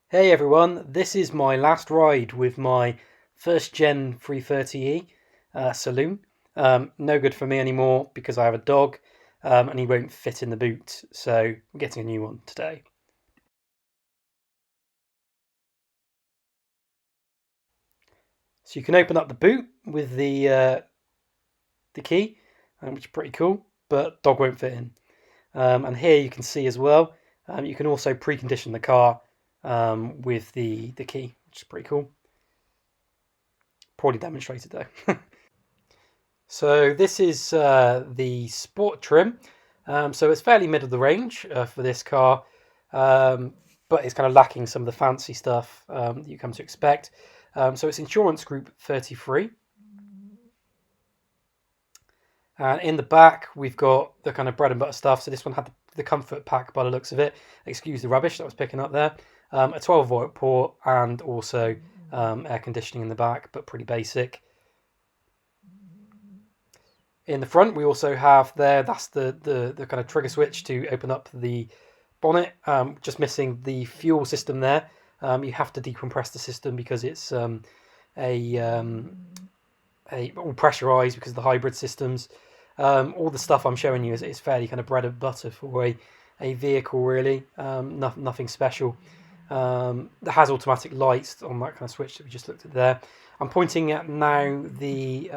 Hey everyone, this is my last ride with my first gen 330e Saloon. No good for me anymore because I have a dog and he won't fit in the boot, so I'm getting a new one today. So you can open up the boot with the key, which is pretty cool, but dog won't fit in. And here you can see as well, you can also precondition the car with the key, which is pretty cool. Poorly demonstrated though. So this is the sport trim. So it's fairly mid of the range for this car, but it's kind of lacking some of the fancy stuff that you come to expect. So it's insurance group 33. And in the back, we've got the kind of bread and butter stuff. So this one had the comfort pack by the looks of it. Excuse the rubbish that was picking up there. A 12-volt port and also air conditioning in the back, but pretty basic. In the front, we also have that's the kind of trigger switch to open up the bonnet. Just missing the fuel system there. You have to decompress the system because it's all pressurized because of the hybrid systems. All the stuff I'm showing you is fairly kind of bread and butter for a vehicle, really. Nothing special. It has automatic lights on that kind of switch that we just looked at there. I'm pointing at now the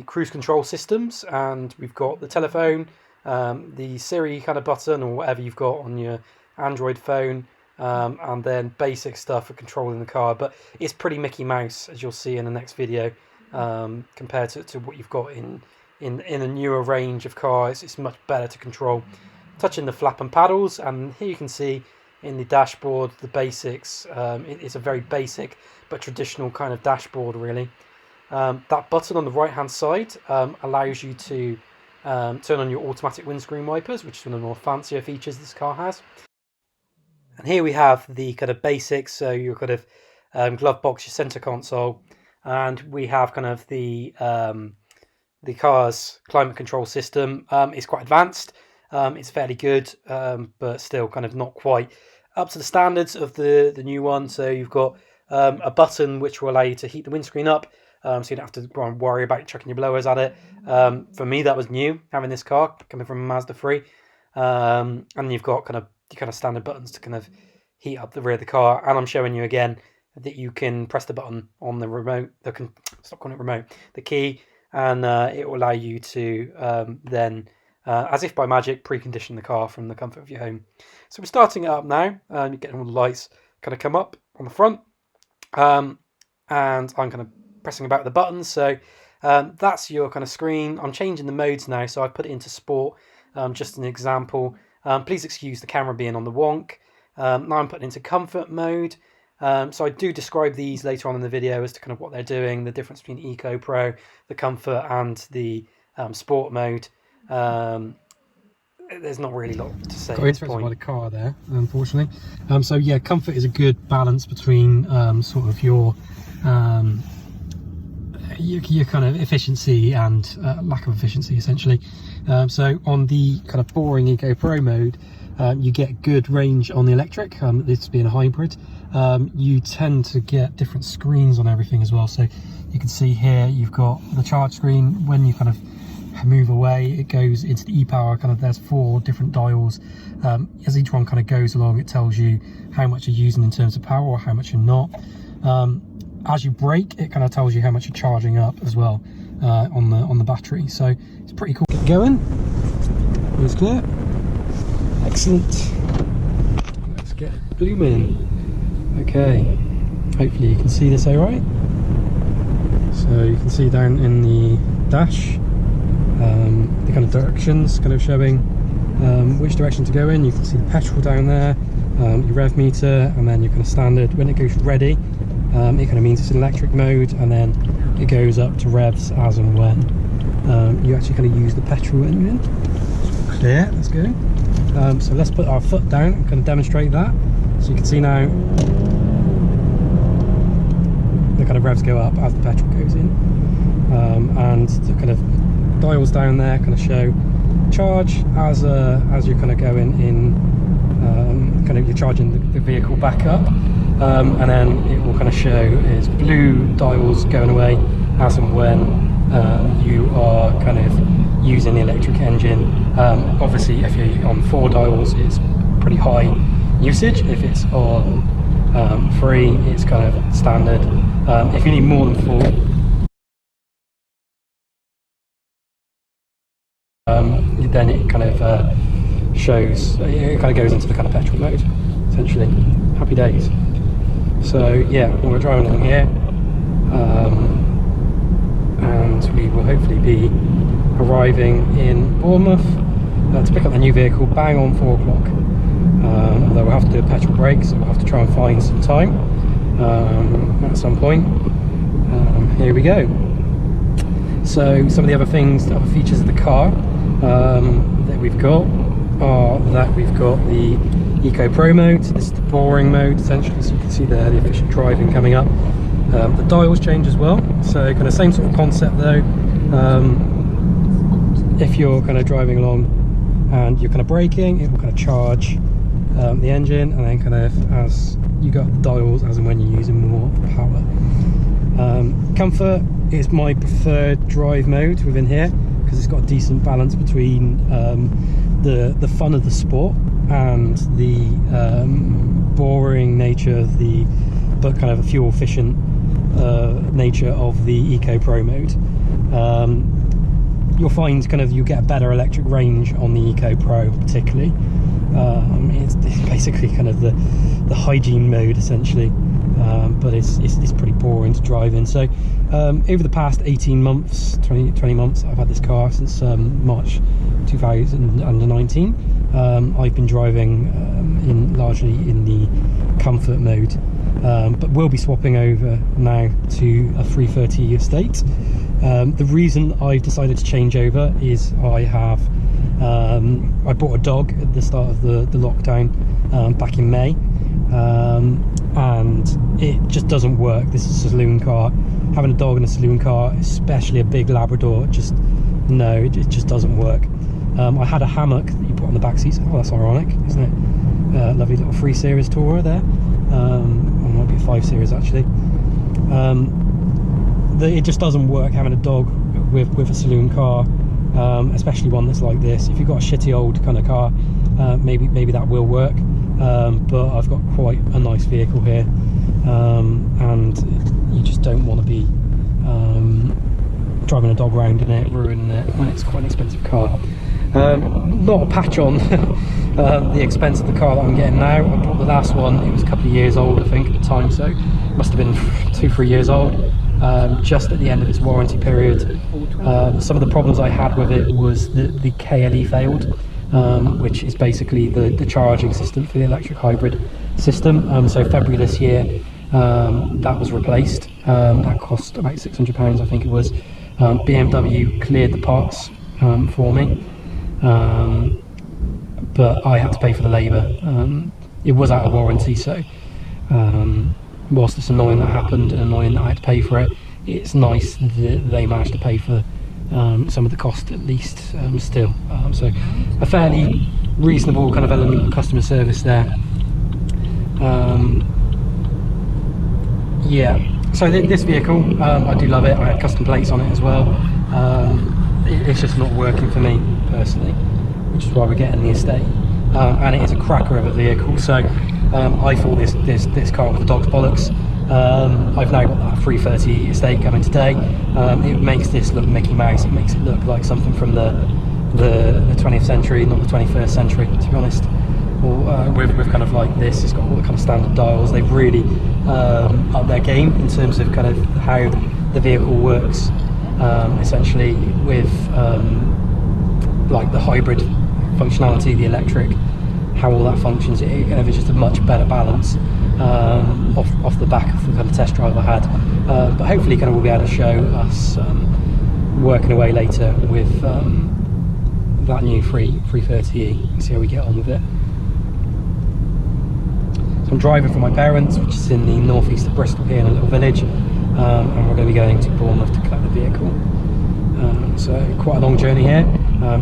cruise control systems, and we've got the telephone, the Siri kind of button or whatever you've got on your Android phone, and then basic stuff for controlling the car. But it's pretty Mickey Mouse, as you'll see in the next video, compared to what you've got in a newer range of cars. It's much better to control. Touching the flap and paddles, and here you can see in the dashboard the basics. It's a very basic but traditional kind of dashboard, really. That button on the right hand side allows you to turn on your automatic windscreen wipers, which is one of the more fancier features this car has. And here we have the kind of basics, so your kind of glove box, your center console, and we have kind of the car's climate control system. It's quite advanced, it's fairly good, but still kind of not quite up to the standards of the new one. So you've got a button which will allow you to heat the windscreen up, so you don't have to worry about chucking your blowers at it. For me, that was new, having this car coming from a Mazda 3. And you've got kind of standard buttons to kind of heat up the rear of the car. And I'm showing you again that you can press the button on the remote. Stop calling it remote. The key, and it will allow you to then, as if by magic, precondition the car from the comfort of your home. So we're starting it up now. You're getting all the lights kind of come up on the front, and I'm kind of pressing about the buttons. So that's your kind of screen. I'm changing the modes now, so I put it into sport, just an example. Please excuse the camera being on the wonk. Now I'm putting into comfort mode. So I do describe these later on in the video as to kind of what they're doing, the difference between Eco Pro, the comfort, and the sport mode. There's not really a lot to say. Got interested by the car there, unfortunately. So yeah, comfort is a good balance between sort of your kind of efficiency and lack of efficiency, essentially. So on the kind of boring Eco Pro mode, you get good range on the electric, this being a hybrid. You tend to get different screens on everything as well. So you can see here you've got the charge screen. When you kind of move away, it goes into the e-power, kind of there's 4 different dials. As each one kind of goes along, it tells you how much you're using in terms of power or how much you're not. As you brake, it kind of tells you how much you're charging up as well on the battery. So it's pretty cool. Get going. It's clear. Excellent. Let's get blooming. Okay. Hopefully you can see this all right. So you can see down in the dash the kind of directions, kind of showing which direction to go in. You can see the petrol down there, your rev meter, and then your kind of standard. When it goes ready, it kind of means it's in electric mode, and then it goes up to revs as and when you actually kind of use the petrol engine. Clear, let's go. So let's put our foot down and kind of demonstrate that. So you can see now the kind of revs go up as the petrol goes in, and the kind of dials down there kind of show charge as you're kind of going in kind of you're charging the vehicle back up, and then it will kind of show is blue dials going away as and when you are kind of using the electric engine. Obviously if you're on 4 dials it's pretty high usage. If it's on 3 it's kind of standard. If you need more than 4, then it kind of shows, it kind of goes into the kind of petrol mode essentially. Happy days. So yeah, we're driving along here, and we will hopefully be arriving in Bournemouth to pick up the new vehicle bang on 4 o'clock. Although we'll have to do a petrol break, so we'll have to try and find some time at some point. Here we go. So some of the other things, the other features of the car that we've got are that we've got the Eco Pro mode. So this is the boring mode essentially, so you can see there the efficient driving coming up. The dials change as well, so kind of same sort of concept though. If you're kind of driving along and you're kind of braking, it will kind of charge the engine, and then kind of as you go up the dials as and when you're using more power. Comfort is my preferred drive mode within here, because it's got a decent balance between the fun of the sport and the boring nature of the, but kind of a fuel efficient nature of the Eco Pro mode. You'll find kind of you get a better electric range on the Eco Pro particularly. It's basically kind of the hygiene mode essentially, but it's pretty boring to drive in. So over the past 18 months, 20 months, I've had this car since March 2019. I've been driving largely in the comfort mode, but we'll be swapping over now to a 330e estate. The reason I've decided to change over is I bought a dog at the start of the lockdown back in May, and it just doesn't work. This is a saloon car. Having a dog in a saloon car, especially a big Labrador, it just doesn't work. I had a hammock that you put on the back seats. Oh, that's ironic, isn't it? Lovely little 3 Series Tourer there. Or might be a 5 Series actually. It just doesn't work having a dog with a saloon car, especially one that's like this. If you've got a shitty old kind of car, maybe that will work. But I've got quite a nice vehicle here, and you just don't want to be driving a dog around in it, ruining it when it's quite an expensive car. Not a patch on the expense of the car that I'm getting now. I bought the last one, it was a couple of years old I think at the time, so it must have been 2-3 years old, just at the end of its warranty period. Some of the problems I had with it was the KLE failed, which is basically the charging system for the electric hybrid system. So February this year that was replaced. That cost about £600 I think it was. BMW cleared the parts for me, but I had to pay for the labour. It was out of warranty, so whilst it's annoying that happened and annoying that I had to pay for it, it's nice that they managed to pay for some of the cost at least still. So a fairly reasonable kind of element of customer service there. Yeah, so this vehicle, I do love it. I had custom plates on it as well. It's just not working for me personally, which is why we're getting the estate. And it is a cracker of a vehicle, so I thought this car was the dog's bollocks. I've now got that 330 estate coming today. It makes this look Mickey Mouse. It makes it look like something from the 20th century, not the 21st century, to be honest. Or with kind of like this, it's got all the kind of standard dials. They've really upped their game in terms of kind of how the vehicle works, essentially with like the hybrid functionality, the electric, how all that functions. It kind of is just a much better balance off the back of the kind of test drive I had. But hopefully kind of we'll be able to show us working away later with that new 330e and see how we get on with it. So I'm driving for my parents, which is in the northeast of Bristol here in a little village, and we're going to be going to Bournemouth to collect the vehicle. So quite a long journey here.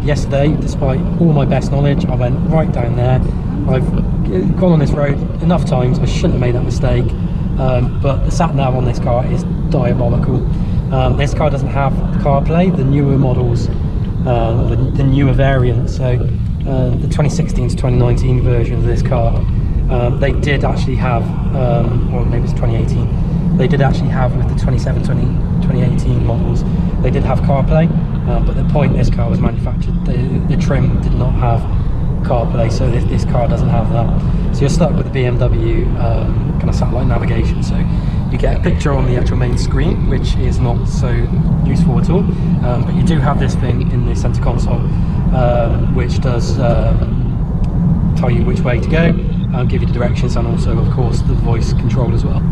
Yesterday, despite all my best knowledge, I went right down there. I've gone on this road enough times. I shouldn't have made that mistake. But the sat nav on this car is diabolical. This car doesn't have CarPlay. The newer models, the newer variants, so the 2016 to 2019 version of this car, they did actually have, or maybe it's 2018, they did actually have with the 2018 models, they did have CarPlay, but the point this car was manufactured, the trim did not have CarPlay, so this car doesn't have that. So you're stuck with the BMW kind of satellite navigation. So you get a picture on the actual main screen, which is not so useful at all. But you do have this thing in the center console, which does tell you which way to go, give you the directions, and also, of course, the voice control as well.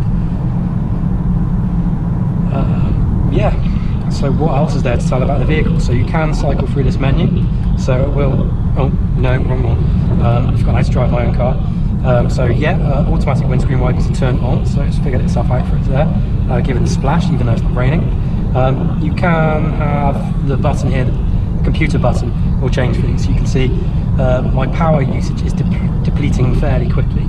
Yeah. So what else is there to tell about the vehicle? So you can cycle through this menu. So it will. Oh no, wrong one. I've got to drive my own car. So yeah, automatic windscreen wipers are turned on, so it's figured itself out for us there. Give it a splash, even though it's not raining. You can have the button here, the computer button, will change things. You can see my power usage is depleting fairly quickly.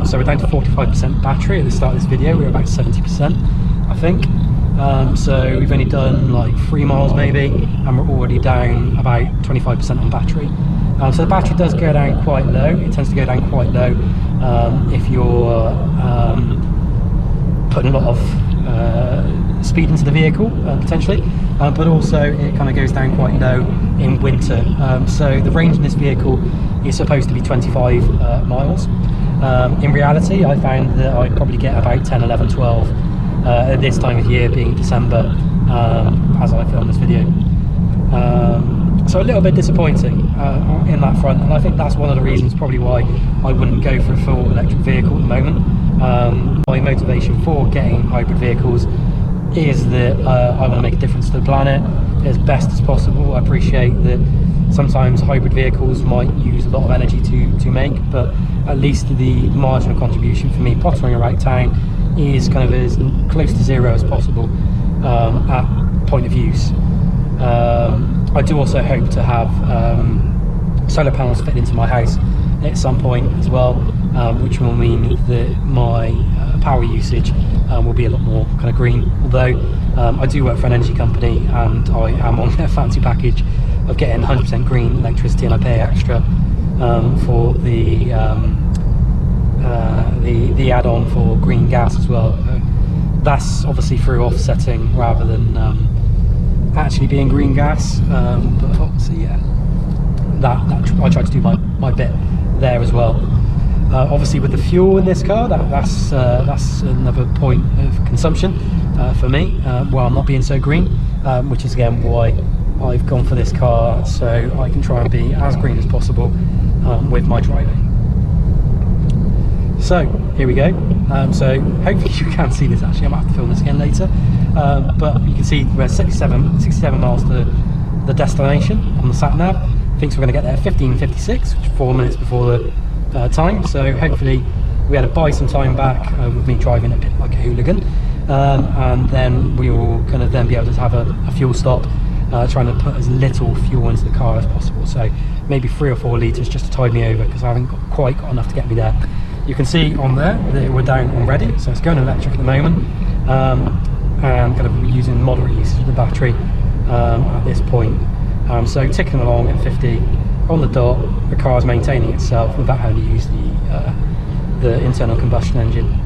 So we're down to 45% battery at the start of this video. We're about 70%, I think. So we've only done like 3 miles maybe, and we're already down about 25% on battery. So the battery does go down quite low. It tends to go down quite low if you're putting a lot of speed into the vehicle, potentially, but also it kind of goes down quite low in winter. So the range in this vehicle is supposed to be 25 miles. In reality, I found that I'd probably get about 10, 11, 12 at this time of year, being December, as I film this video. So a little bit disappointing in that front, and I think that's one of the reasons probably why I wouldn't go for a full electric vehicle at the moment. My motivation for getting hybrid vehicles is that I want to make a difference to the planet as best as possible. I appreciate that sometimes hybrid vehicles might use a lot of energy to make, but at least the marginal contribution for me pottering around town is kind of as close to zero as possible at point of use. I do also hope to have solar panels fit into my house at some point as well, which will mean that my power usage will be a lot more kind of green. Although I do work for an energy company, and I am on their fancy package of getting 100% green electricity, and I pay extra for the add-on for green gas as well. That's obviously through offsetting rather than actually being green gas, but obviously, yeah, that I try to do my bit there as well. Obviously, with the fuel in this car, that's another point of consumption for me, while I'm not being so green, which is again why I've gone for this car, so I can try and be as green as possible with my driving. So here we go. So hopefully you can see this. Actually, I might have to film this again later, but you can see we're 67 miles to the destination on the sat nav. Thinks we're going to get there at 15:56, which is 4 minutes before the time. So hopefully we had to buy some time back with me driving a bit like a hooligan, and then we will kind of then be able to have a fuel stop, trying to put as little fuel into the car as possible. So maybe 3 or 4 litres just to tide me over, because I haven't quite got enough to get me there. You can see on there that we're down already, so it's going electric at the moment, and kind of using moderate usage of the battery at this point. So ticking along at 50 on the dot, the car is maintaining itself without having to use the internal combustion engine.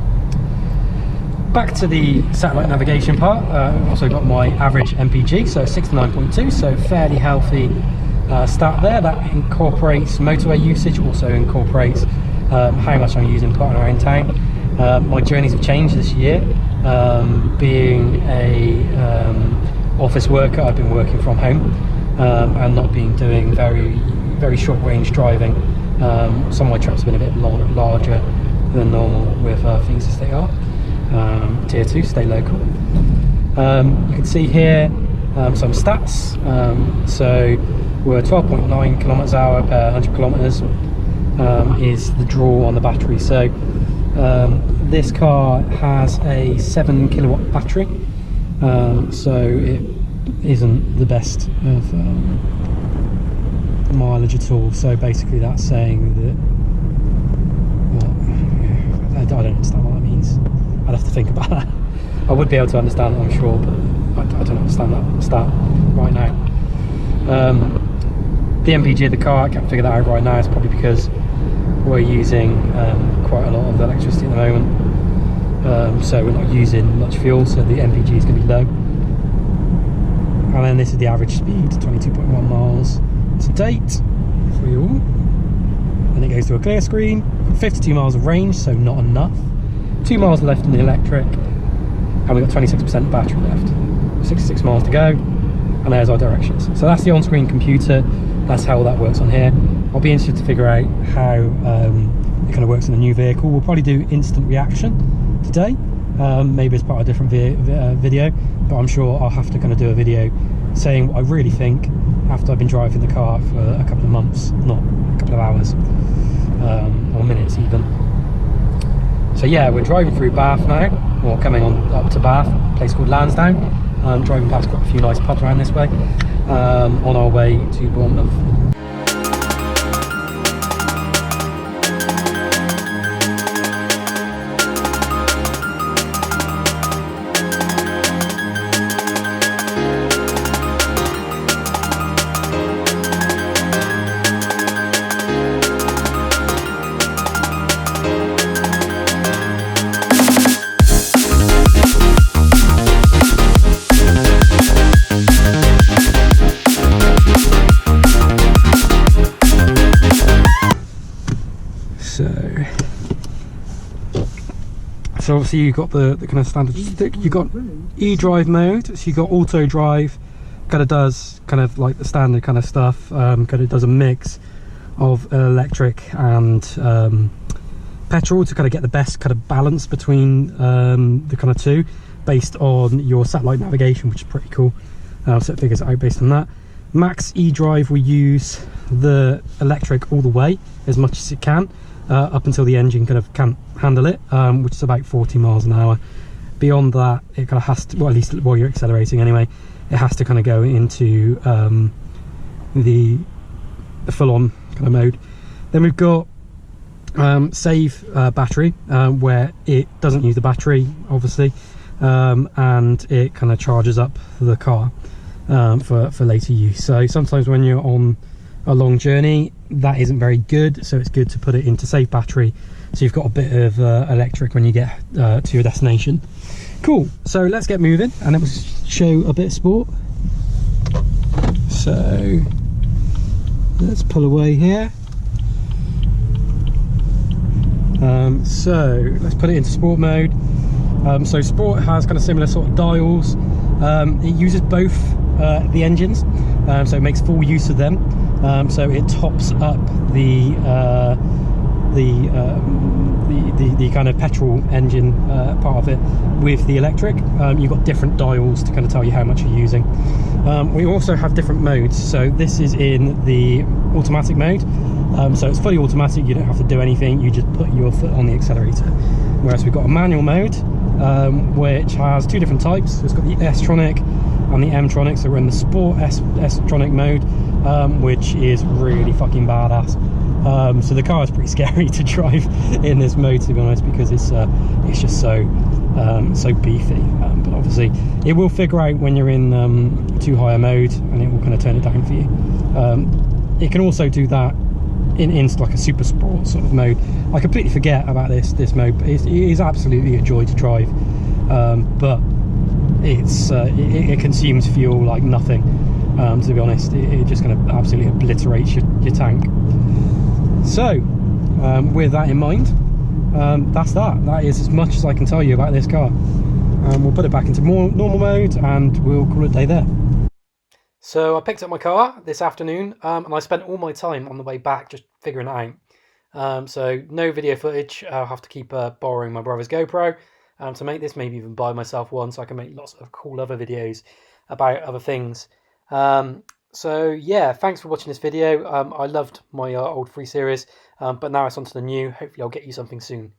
Back to the satellite navigation part, I've also got my average MPG, so 69.2, so fairly healthy stat there. That incorporates motorway usage, also incorporates how much I'm using potting around town. My journeys have changed this year. Being a office worker, I've been working from home and not been doing very short range driving. Some of my trips have been a bit larger than normal with things as they are. Tier 2, stay local. You can see here some stats. So we're 12.9 kilometers hour per 100 kilometers. Is the draw on the battery. So this car has a 7 kilowatt battery, so it isn't the best of mileage at all. So basically that's saying don't understand what that means. I'd have to think about that. I would be able to understand it, I'm sure, but I don't understand that stat right now. The MPG of the car, I can't figure that out right now. It's probably because we're using quite a lot of electricity at the moment, so we're not using much fuel, so the MPG is going to be low. And then this is the average speed, 22.1 miles to date for you all. Then it goes to a clear screen, 52 miles of range, so not enough. 2 miles left in the electric, and we've got 26% battery left. 66 miles to go, and there's our directions. So that's the on-screen computer. That's how that works on here. I'll be interested to figure out how it kind of works in a new vehicle. We'll probably do instant reaction today, maybe as part of a different video, but I'm sure I'll have to kind of do a video saying what I really think after I've been driving the car for a couple of months, not a couple of hours, or minutes even. So yeah, we're driving through Bath now, or coming on up to Bath, a place called Lansdowne. Driving past quite a few nice pubs around this way, on our way to Bournemouth. So obviously you've got the kind of standard, you've got e-drive mode, so you've got auto drive, kind of does kind of like the standard kind of stuff, kind of does a mix of electric and petrol to kind of get the best kind of balance between the kind of two, based on your satellite navigation, which is pretty cool. So it figures it out based on that. Max e-drive will use the electric all the way, as much as it can, up until the engine kind of can't handle it, which is about 40 miles an hour. Beyond that, it kind of has to, well, at least while you're accelerating anyway, it has to kind of go into the full-on kind of mode. Then we've got save battery, where it doesn't use the battery, obviously, and it kind of charges up the car for later use. So sometimes when you're on a long journey, that isn't very good, so it's good to put it into save battery, so you've got a bit of electric when you get to your destination. Cool, so let's get moving and it will show a bit of sport. So let's pull away here. So let's put it into sport mode. So sport has kind of similar sort of dials. It uses both the engines, so it makes full use of them. So it tops up the kind of petrol engine part of it with the electric. You've got different dials to kind of tell you how much you're using. We also have different modes. So this is in the automatic mode. So it's fully automatic, you don't have to do anything, you just put your foot on the accelerator. Whereas we've got a manual mode, which has two different types. So it's got the S-Tronic and the M-Tronic. So we're in the Sport S-Tronic mode, which is really fucking badass. So the car is pretty scary to drive in this mode, to be honest, because it's just so beefy. But obviously it will figure out when you're in too high a mode, and it will kind of turn it down for you. It can also do that in like a super sport sort of mode. I completely forget about this mode, but it is absolutely a joy to drive. But it consumes fuel like nothing. To be honest, it just kind of absolutely obliterates your tank. So with that in mind, that is as much as I can tell you about this car. We'll put it back into more normal mode and we'll call it a day there. So I picked up my car this afternoon, and I spent all my time on the way back just figuring it out. So no video footage. I'll have to keep borrowing my brother's GoPro to make this, maybe even buy myself one so I can make lots of cool other videos about other things. So yeah, thanks for watching this video. I loved my old 3 Series, but now it's on to the new. Hopefully I'll get you something soon.